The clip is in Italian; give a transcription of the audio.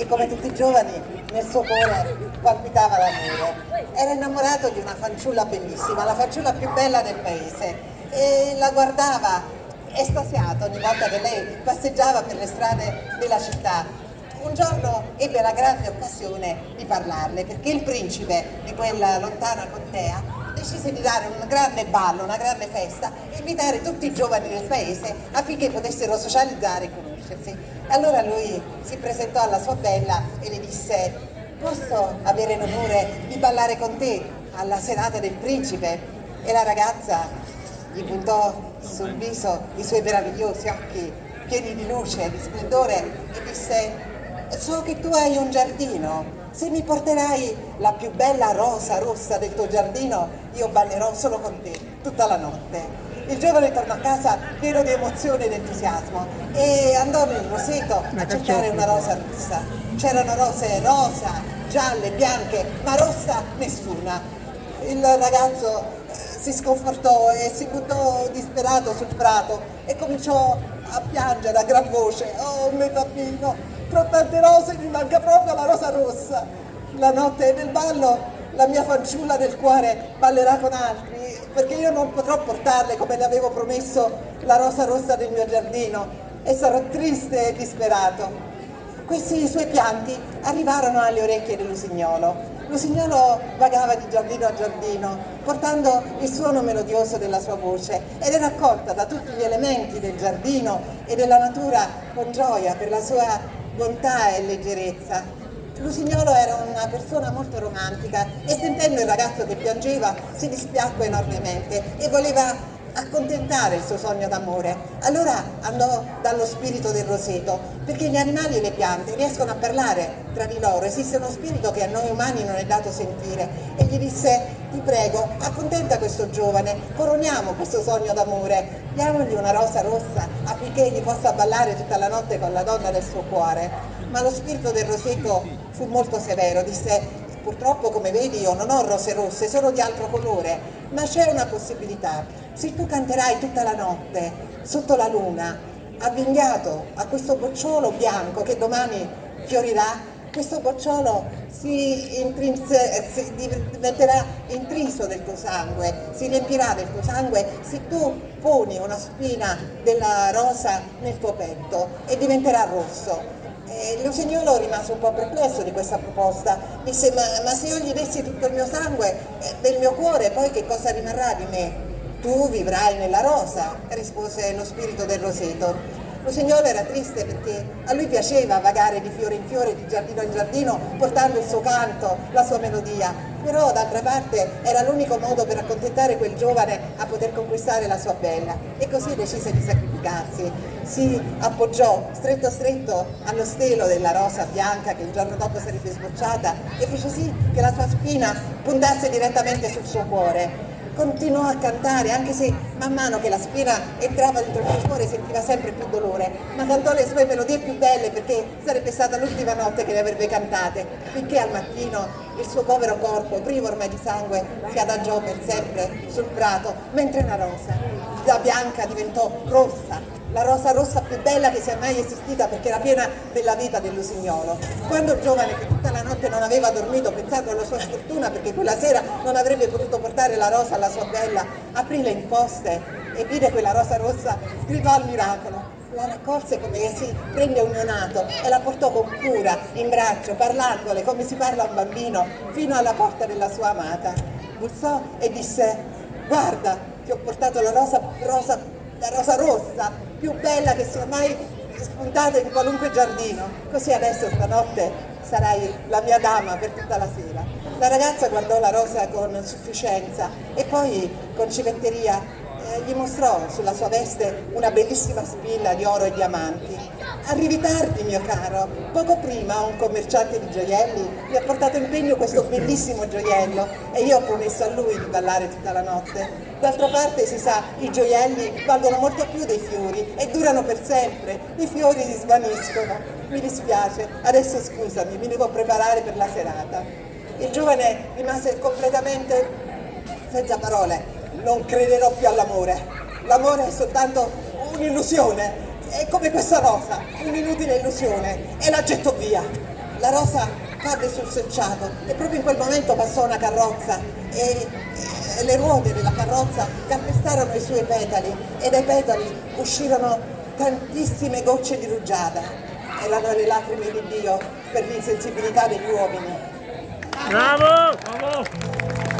e come tutti i giovani nel suo cuore palpitava l'amore. Era innamorato di una fanciulla bellissima, la fanciulla più bella del paese, e la guardava estasiato ogni volta che lei passeggiava per le strade della città. Un giorno ebbe la grande occasione di parlarle, perché il principe di quella lontana contea decise di dare un grande ballo, una grande festa, e invitare tutti i giovani del paese affinché potessero socializzare e conoscersi. Allora lui si presentò alla sua bella e le disse: posso avere l'onore di ballare con te alla serata del principe? E la ragazza gli puntò sul viso i suoi meravigliosi occhi pieni di luce, di splendore, e disse: so che tu hai un giardino, se mi porterai la più bella rosa rossa del tuo giardino, io ballerò solo con te tutta la notte. Il giovane tornò a casa pieno di emozione ed entusiasmo e andò nel roseto a cercare una rosa rossa. C'erano rose rosa, gialle, bianche, ma rossa nessuna. Il ragazzo si sconfortò e si buttò disperato sul prato e cominciò a piangere a gran voce: oh mio bambino, tra tante rose mi manca proprio la rosa rossa. La notte del ballo la mia fanciulla del cuore ballerà con altri, perché io non potrò portarle, come le avevo promesso, la rosa rossa del mio giardino, e sarò triste e disperato. Questi suoi pianti arrivarono alle orecchie di Lusignolo. Lusignolo vagava di giardino a giardino, portando il suono melodioso della sua voce, ed era accolta da tutti gli elementi del giardino e della natura con gioia per la sua bontà e leggerezza. Lusignolo era una persona molto romantica e, sentendo il ragazzo che piangeva, si dispiacque enormemente e voleva accontentare il suo sogno d'amore. Allora andò dallo spirito del roseto, perché gli animali e le piante riescono a parlare tra di loro. Esiste uno spirito che a noi umani non è dato sentire, e gli disse: ti prego, accontenta questo giovane, coroniamo questo sogno d'amore, diamogli una rosa rossa affinché egli possa ballare tutta la notte con la donna del suo cuore. Ma lo spirito del roseto fu molto severo, disse: purtroppo, come vedi, io non ho rose rosse, sono di altro colore, ma c'è una possibilità. Se tu canterai tutta la notte sotto la luna, avvinghiato a questo bocciolo bianco che domani fiorirà, questo bocciolo diventerà intriso del tuo sangue, si riempirà del tuo sangue se tu poni una spina della rosa nel tuo petto, e diventerà rosso. Lusignolo rimase un po' perplesso di questa proposta, disse: ma se io gli dessi tutto il mio sangue del mio cuore, poi che cosa rimarrà di me? Tu vivrai nella rosa, rispose lo spirito del roseto. Lusignolo era triste perché a lui piaceva vagare di fiore in fiore, di giardino in giardino, portando il suo canto, la sua melodia, però d'altra parte era l'unico modo per accontentare quel giovane a poter conquistare la sua bella, e così decise di sacrificarsi. Si appoggiò stretto stretto allo stelo della rosa bianca che il giorno dopo sarebbe sbocciata, e fece sì che la sua spina puntasse direttamente sul suo cuore. Continuò a cantare, anche se man mano che la spina entrava dentro il suo cuore sentiva sempre più dolore, ma cantò le sue melodie più belle, perché sarebbe stata l'ultima notte che le avrebbe cantate, finché al mattino il suo povero corpo, privo ormai di sangue, si adagiò per sempre sul prato, mentre la rosa, da bianca, diventò rossa, la rosa rossa più bella che sia mai esistita, perché era piena della vita del Lusignolo. Quando il giovane, che tutta la notte non aveva dormito pensando alla sua sfortuna, perché quella sera non avrebbe potuto portare la rosa alla sua bella, aprì le imposte e vide quella rosa rossa, gridò al miracolo. La raccolse come si prende un neonato e la portò con cura in braccio, parlandole come si parla a un bambino, fino alla porta della sua amata. Bussò e disse: guarda, ti ho portato la rosa rossa più bella che sia mai spuntata in qualunque giardino, così adesso stanotte sarai la mia dama per tutta la sera. La ragazza guardò la rosa con sufficienza e poi con civetteria gli mostrò sulla sua veste una bellissima spilla di oro e diamanti. Arrivi tardi, mio caro, poco prima un commerciante di gioielli mi ha portato in pegno questo bellissimo gioiello e io ho promesso a lui di ballare tutta la notte. D'altra parte, si sa, i gioielli valgono molto più dei fiori e durano per sempre, i fiori si svaniscono. Mi dispiace, adesso scusami, mi devo preparare per la serata. Il giovane rimase completamente senza parole. Non crederò più all'amore. L'amore è soltanto un'illusione, è come questa rosa, un'inutile illusione, e la getto via. la rosa cadde sul selciato e proprio in quel momento passò una carrozza e le ruote della carrozza calpestarono i suoi petali e dai petali uscirono tantissime gocce di rugiada. Erano le lacrime di Dio per l'insensibilità degli uomini. Bravo! Bravo!